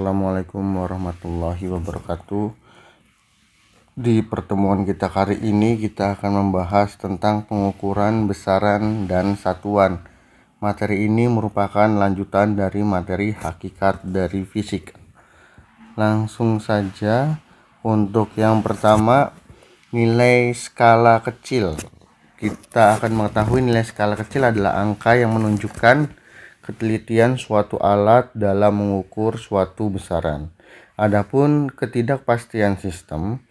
Assalamualaikum warahmatullahi wabarakatuh. Di pertemuan kita kali ini kita akan membahas tentang pengukuran besaran dan satuan. Materi ini merupakan lanjutan dari materi hakikat dari fisik. Langsung saja, untuk yang pertama, nilai skala kecil. Kita akan mengetahui nilai skala kecil adalah angka yang menunjukkan ketelitian suatu alat dalam mengukur suatu besaran. Adapun ketidakpastian sistem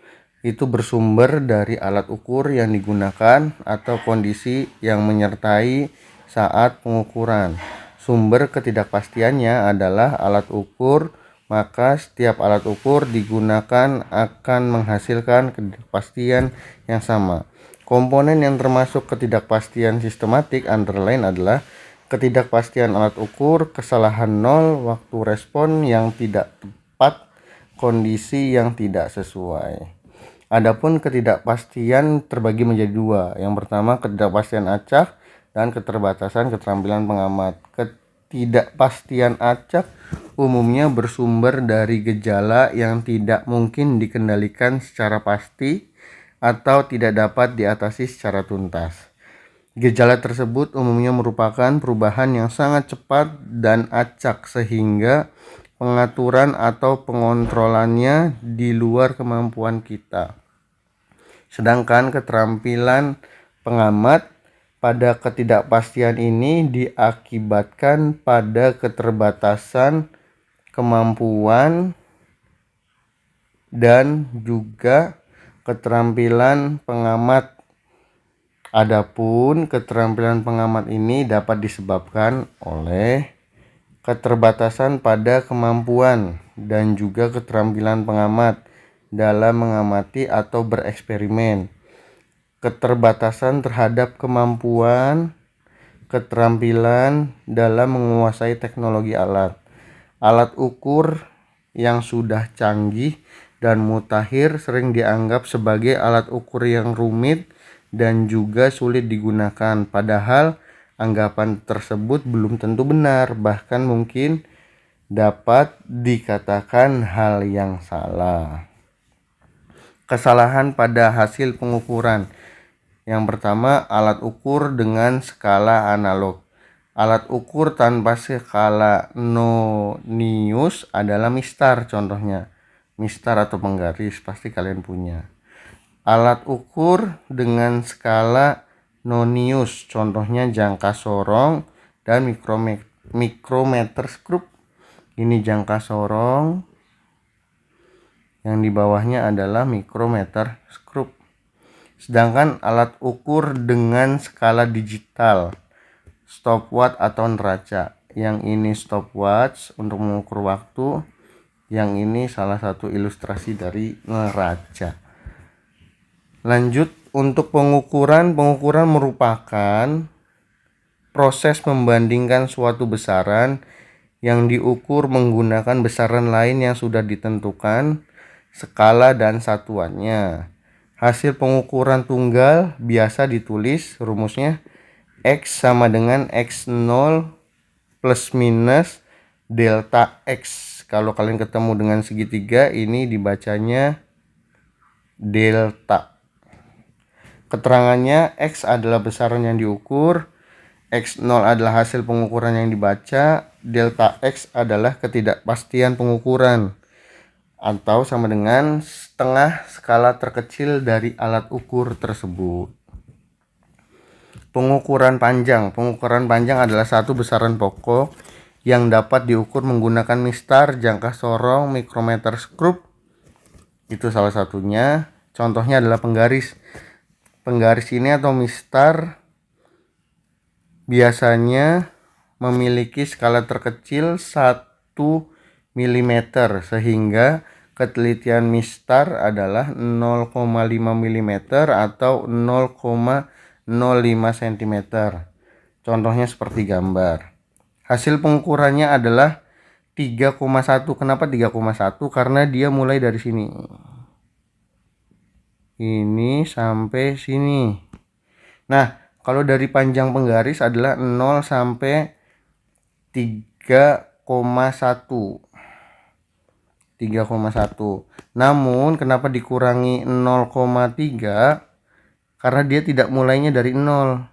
itu bersumber dari alat ukur yang digunakan atau kondisi yang menyertai saat pengukuran. Sumber ketidakpastiannya adalah alat ukur, maka setiap alat ukur digunakan akan menghasilkan ketidakpastian yang sama. Komponen yang termasuk ketidakpastian sistematik antara lain adalah ketidakpastian alat ukur, kesalahan nol, waktu respon yang tidak tepat, kondisi yang tidak sesuai. Adapun ketidakpastian terbagi menjadi dua. Yang pertama, ketidakpastian acak dan keterbatasan keterampilan pengamat. Ketidakpastian acak umumnya bersumber dari gejala yang tidak mungkin dikendalikan secara pasti atau tidak dapat diatasi secara tuntas. Gejala tersebut umumnya merupakan perubahan yang sangat cepat dan acak sehingga pengaturan atau pengontrolannya di luar kemampuan kita. Sedangkan keterampilan pengamat pada ketidakpastian ini diakibatkan pada keterbatasan kemampuan dan juga keterampilan pengamat. Adapun keterampilan pengamat ini dapat disebabkan oleh keterbatasan pada kemampuan dan juga keterampilan pengamat dalam mengamati atau bereksperimen, keterbatasan terhadap kemampuan, keterampilan dalam menguasai teknologi alat ukur yang sudah canggih dan mutakhir sering dianggap sebagai alat ukur yang rumit dan juga sulit digunakan, padahal anggapan tersebut belum tentu benar, bahkan mungkin dapat dikatakan hal yang salah. Kesalahan pada hasil pengukuran. Yang pertama, alat ukur dengan skala analog. Alat ukur tanpa skala Nonius adalah mistar, contohnya mistar atau penggaris, pasti kalian punya. Alat ukur dengan skala Nonius, contohnya jangka sorong dan mikrometer skrup. Ini jangka sorong, yang di bawahnya adalah mikrometer skrup. Sedangkan alat ukur dengan skala digital, stopwatch atau neraca. Yang ini stopwatch untuk mengukur waktu, yang ini salah satu ilustrasi dari neraca. Lanjut, untuk pengukuran merupakan proses membandingkan suatu besaran yang diukur menggunakan besaran lain yang sudah ditentukan, skala dan satuannya. Hasil pengukuran tunggal biasa ditulis rumusnya X sama dengan X0 plus minus delta X. Kalau kalian ketemu dengan segitiga, ini dibacanya delta. Keterangannya, X adalah besaran yang diukur, X0 adalah hasil pengukuran yang dibaca, delta X adalah ketidakpastian pengukuran, atau sama dengan setengah skala terkecil dari alat ukur tersebut. Pengukuran panjang adalah satu besaran pokok yang dapat diukur menggunakan mistar, jangka sorong, mikrometer skrup. Itu salah satunya. Contohnya adalah penggaris. Penggaris ini atau mistar biasanya memiliki skala terkecil 1 mm, sehingga ketelitian mistar adalah 0,5 mm atau 0,05 cm. Contohnya seperti gambar. Hasil pengukurannya adalah 3,1. Kenapa 3,1? Karena dia mulai dari sini. Ini sampai sini. Nah, kalau dari panjang penggaris adalah 0 sampai 3,1. 3,1. Namun kenapa dikurangi 0,3? Karena dia tidak mulainya dari 0,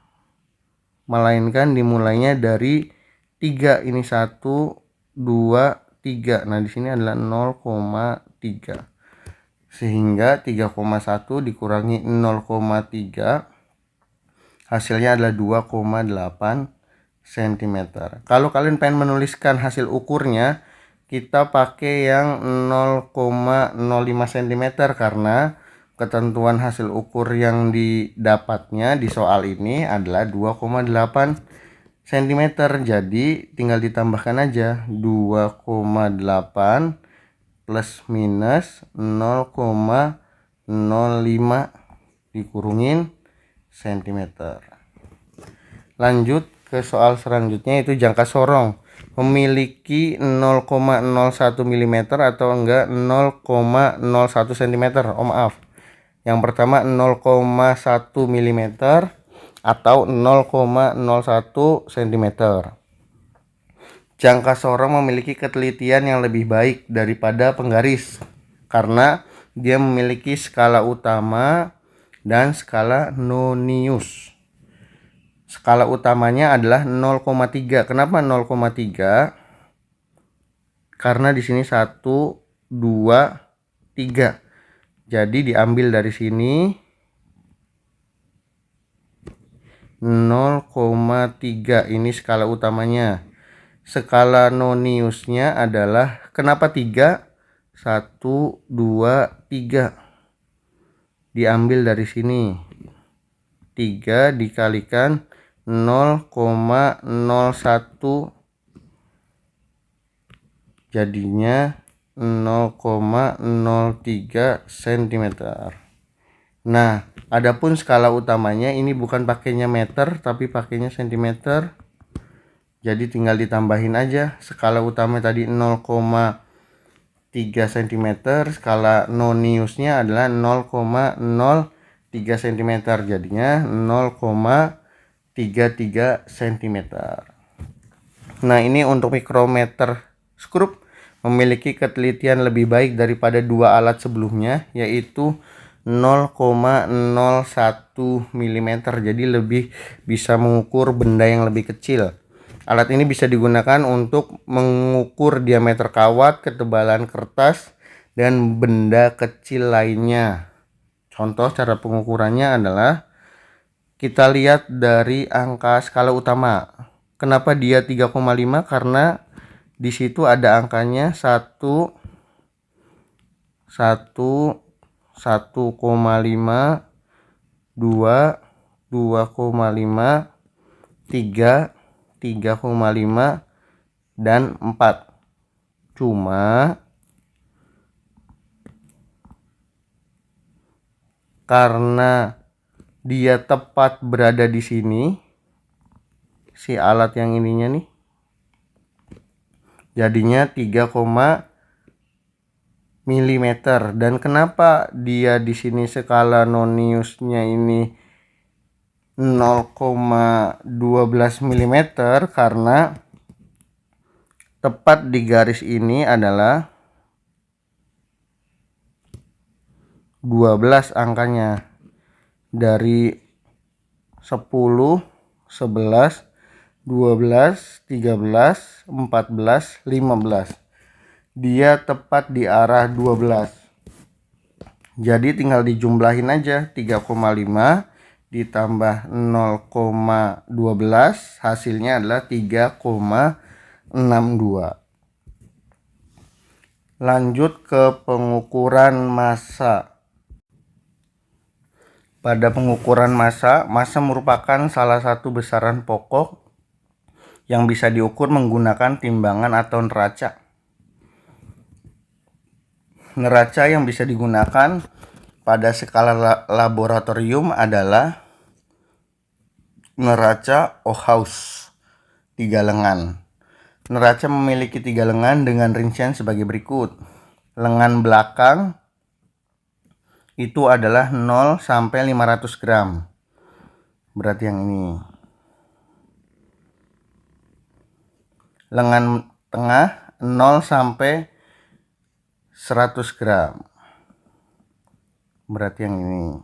melainkan dimulainya dari 3. Ini 1, 2, 3. Nah, di sini adalah 0,3. Sehingga 3,1 dikurangi 0,3 hasilnya adalah 2,8 cm. Kalau kalian pengen menuliskan hasil ukurnya, kita pakai yang 0,05 cm karena ketentuan hasil ukur yang didapatnya di soal ini adalah 2,8 cm. Jadi tinggal ditambahkan aja 2,8 plus minus 0,05 dikurungin cm. Lanjut ke soal selanjutnya, yaitu jangka sorong memiliki 0,01 mm atau enggak 0,01 cm. Oh maaf, yang pertama 0,1 mm atau 0,01 cm. Jangka sorong memiliki ketelitian yang lebih baik daripada penggaris karena dia memiliki skala utama dan skala nonius. Skala utamanya adalah 0,3. Kenapa 0,3? Karena di sini 1, 2, 3. Jadi diambil dari sini 0,3. Ini skala utamanya. Skala noniusnya adalah kenapa 3? 1, 2, 3. Diambil dari sini. 3 dikalikan 0,01, jadinya 0,03 cm. Nah, adapun skala utamanya ini bukan pakainya meter tapi pakainya cm. Jadi tinggal ditambahin aja. Skala utama tadi 0,3 cm, skala noniusnya adalah 0,03 cm, jadinya 0,33 cm. Nah, ini untuk mikrometer skrup memiliki ketelitian lebih baik daripada dua alat sebelumnya, yaitu 0,01 mm. Jadi lebih bisa mengukur benda yang lebih kecil. Alat ini bisa digunakan untuk mengukur diameter kawat, ketebalan kertas, dan benda kecil lainnya. Contoh cara pengukurannya adalah kita lihat dari angka skala utama. Kenapa dia 3,5? Karena di situ ada angkanya 1, 1,5, 2, 2,5, 3, 3,5, dan 4. Cuma karena dia tepat berada di sini, si alat yang ininya nih, jadinya 3, mm. Dan kenapa dia di sini skala noniusnya ini 0,12 mm? Karena tepat di garis ini adalah 12 angkanya, dari 10, 11, 12, 13, 14, 15. Dia tepat di arah 12. Jadi tinggal dijumlahin aja, 3,5 ditambah 0,12 hasilnya adalah 3,62. Lanjut ke pengukuran massa. Pada pengukuran massa merupakan salah satu besaran pokok yang bisa diukur menggunakan timbangan atau neraca. Neraca yang bisa digunakan pada skala laboratorium adalah neraca Ohaus 3 lengan. Neraca memiliki 3 lengan dengan rincian sebagai berikut. Lengan belakang itu adalah 0 sampai 500 gram. Berarti yang ini. Lengan tengah 0 sampai 100 gram. Berarti yang ini.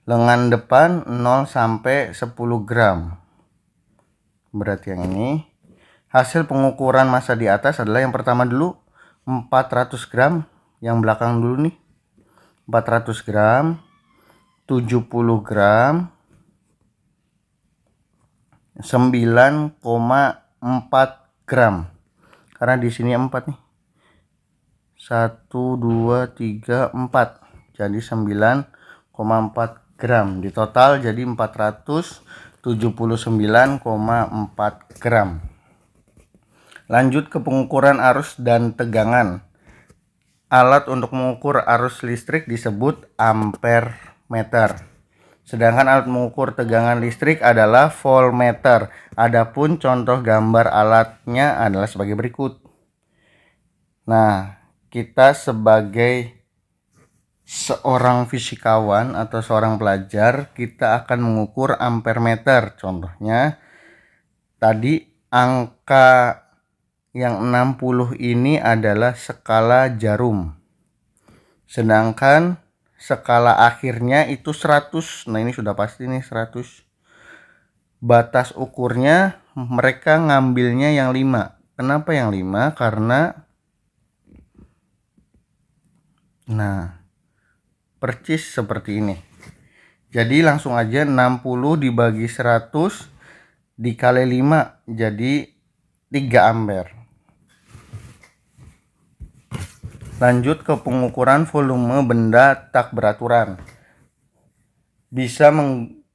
Lengan depan 0 sampai 10 gram. Berarti yang ini. Hasil pengukuran massa di atas adalah yang pertama dulu 400 gram. Yang belakang dulu nih. 400 gram. 70 gram. 9,4 gram. Karena di sini 4 nih. 1, 2, 3, 4. Jadi 9,4 gram. Di total jadi 479,4 gram. Lanjut ke pengukuran arus dan tegangan. Alat untuk mengukur arus listrik disebut ampere meter. Sedangkan alat mengukur tegangan listrik adalah voltmeter. Adapun contoh gambar alatnya adalah sebagai berikut. Nah, kita sebagai seorang fisikawan atau seorang pelajar, kita akan mengukur ampere meter. Contohnya, tadi angka yang 60 ini adalah skala jarum. Sedangkan skala akhirnya itu 100. Nah, ini sudah pasti nih 100. Batas ukurnya mereka ngambilnya yang 5. Kenapa yang 5? Karena percis seperti ini. Jadi langsung aja 60 dibagi 100 dikali 5 jadi 3 ampere. Lanjut ke pengukuran volume benda tak beraturan.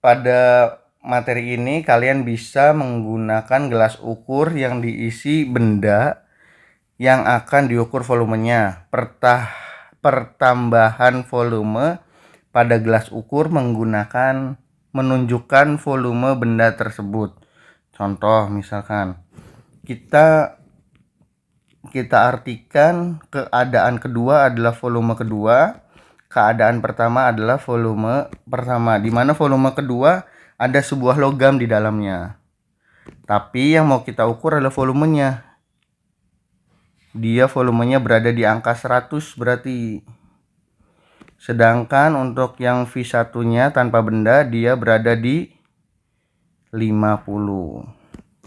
Pada materi ini kalian bisa menggunakan gelas ukur yang diisi benda yang akan diukur volumenya. Pertambahan volume pada gelas ukur menunjukkan volume benda tersebut. Contoh misalkan kita artikan keadaan kedua adalah volume kedua, keadaan pertama adalah volume pertama, di mana volume kedua ada sebuah logam di dalamnya. Tapi yang mau kita ukur adalah volumenya. Dia volumenya berada di angka 100 berarti. Sedangkan untuk yang V1-nya tanpa benda dia berada di 50.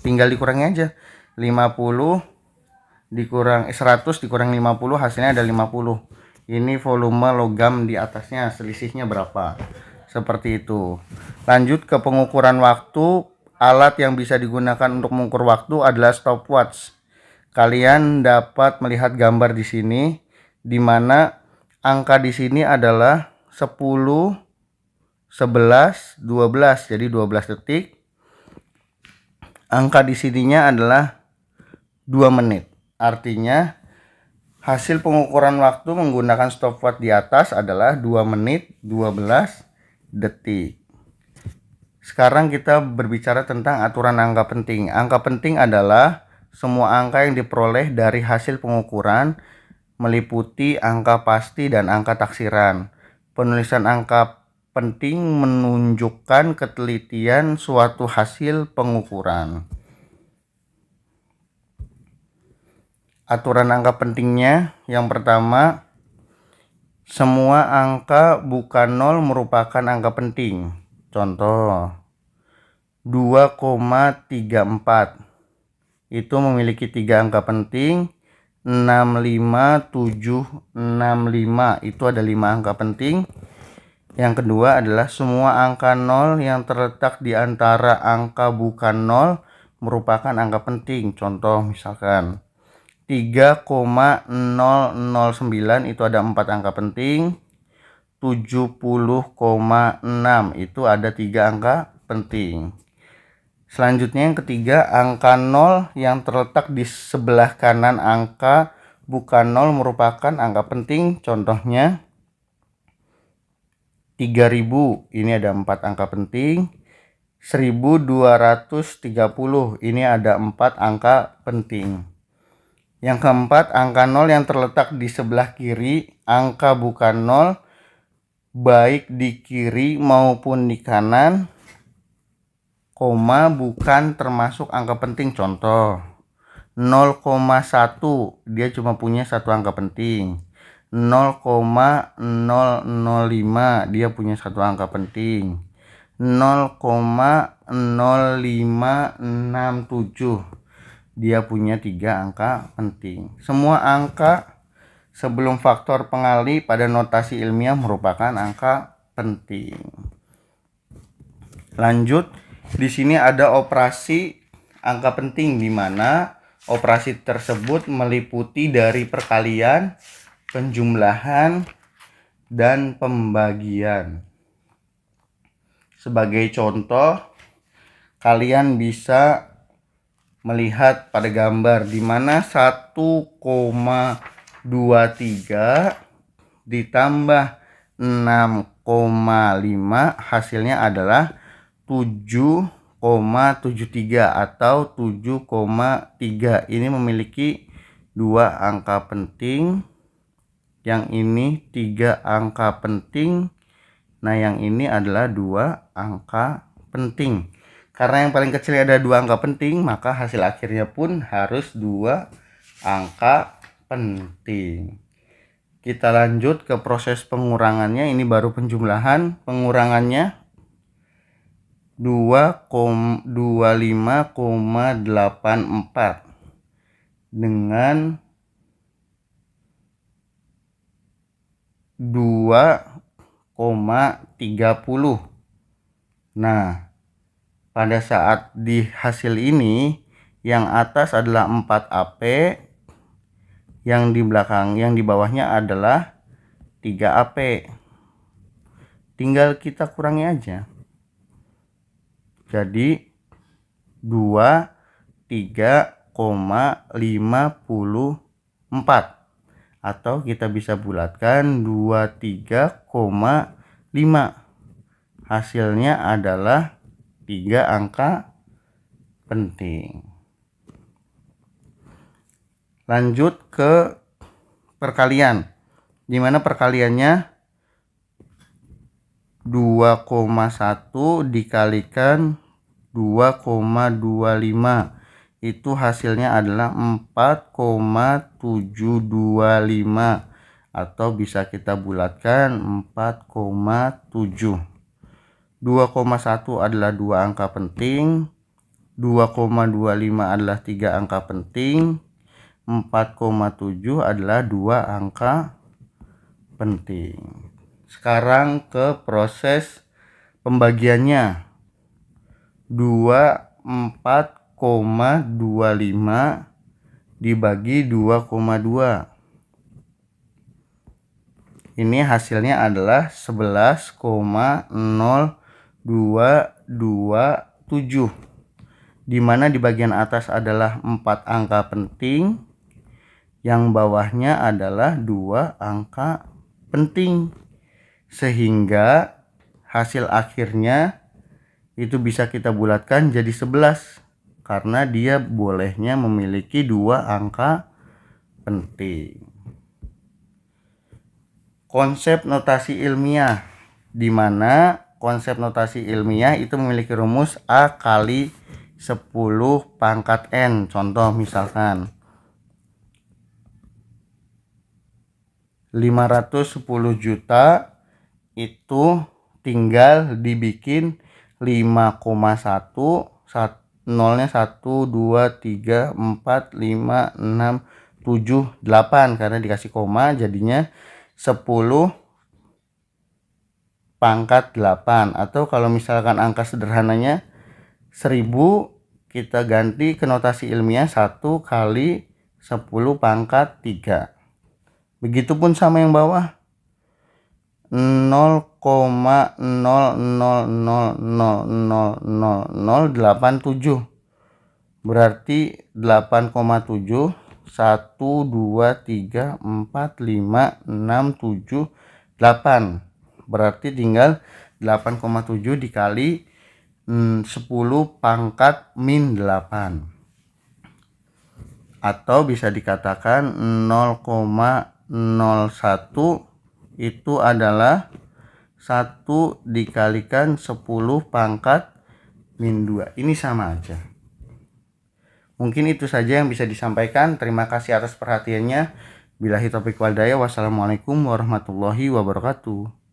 Tinggal dikurangi aja. 50 dikurang 100 dikurang 50 hasilnya ada 50. Ini volume logam di atasnya, selisihnya berapa? Seperti itu. Lanjut ke pengukuran waktu. Alat yang bisa digunakan untuk mengukur waktu adalah stopwatch. Kalian dapat melihat gambar di sini, di mana angka di sini adalah 10, 11, 12. Jadi 12 detik. Angka di sininya adalah 2 menit. Artinya hasil pengukuran waktu menggunakan stopwatch di atas adalah 2 menit 12 detik. Sekarang kita berbicara tentang aturan angka penting. Angka penting adalah semua angka yang diperoleh dari hasil pengukuran meliputi angka pasti dan angka taksiran. Penulisan angka penting menunjukkan ketelitian suatu hasil pengukuran. Aturan angka pentingnya, yang pertama, semua angka bukan 0 merupakan angka penting. Contoh, 2,34 itu memiliki 3 angka penting. 65765 itu ada 5 angka penting. Yang kedua adalah semua angka 0 yang terletak di antara angka bukan 0 merupakan angka penting. Contoh misalkan 3,009 itu ada 4 angka penting. 70,6 itu ada 3 angka penting. Selanjutnya yang ketiga, angka 0 yang terletak di sebelah kanan angka bukan 0 merupakan angka penting. Contohnya 3000 ini ada 4 angka penting. 1230 ini ada 4 angka penting. Yang keempat, angka 0 yang terletak di sebelah kiri angka bukan 0 baik di kiri maupun di kanan, koma bukan termasuk angka penting. Contoh 0,1 dia cuma punya satu angka penting. 0,005 dia punya satu angka penting. 0,0567 dia punya 3 angka penting. Semua angka sebelum faktor pengali pada notasi ilmiah merupakan angka penting. Lanjut, di sini ada operasi angka penting di mana operasi tersebut meliputi dari perkalian, penjumlahan, dan pembagian. Sebagai contoh, kalian bisa melihat pada gambar di mana 1,23 ditambah 6,5 hasilnya adalah 7,73 atau 7,3. Ini memiliki 2 angka penting. Yang ini 3 angka penting. Nah, yang ini adalah 2 angka penting. Karena yang paling kecil ada 2 angka penting, maka hasil akhirnya pun harus 2 angka penting. Kita lanjut ke proses pengurangannya. Ini baru penjumlahan. Pengurangannya 25,84 dengan 2,30. Nah, pada saat di hasil ini yang atas adalah 4 AP, yang di belakang, yang di bawahnya adalah 3 AP. Tinggal kita kurangi aja. Jadi 23,54 atau kita bisa bulatkan 23,5. Hasilnya adalah 3 angka penting. Lanjut ke perkalian, di mana perkaliannya 2,1 dikalikan 2,25, itu hasilnya adalah 4,725 atau bisa kita bulatkan 4,7. 2,1 adalah 2 angka penting, 2,25 adalah 3 angka penting, 4,7 adalah 2 angka penting. Sekarang ke proses pembagiannya. 24,25 dibagi 2,2. Ini hasilnya adalah 11,0227. Di mana di bagian atas adalah 4 angka penting, yang bawahnya adalah 2 angka penting. Sehingga hasil akhirnya itu bisa kita bulatkan jadi 11 karena dia bolehnya memiliki 2 angka penting. Konsep notasi ilmiah, di mana konsep notasi ilmiah itu memiliki rumus A kali 10 pangkat N. Contoh misalkan 510 juta itu tinggal dibikin 5,1, nolnya 1, 2, 3, 4, 5, 6, 7, 8 karena dikasih koma jadinya 10 pangkat 8. Atau kalau misalkan angka sederhananya 1000, kita ganti ke notasi ilmiah 1 kali 10 pangkat 3. Begitupun sama yang bawah 0,00000087, berarti 8,7, 1, 2, 3, 4, 5, 6, 7, 8. Berarti tinggal 8,7 dikali 10 pangkat min 8. Atau bisa dikatakan 0,01 itu adalah 1 dikalikan 10 pangkat min 2. Ini sama aja. Mungkin itu saja yang bisa disampaikan. Terima kasih atas perhatiannya. Billahi taufiq wal hidayah. Wassalamualaikum warahmatullahi wabarakatuh.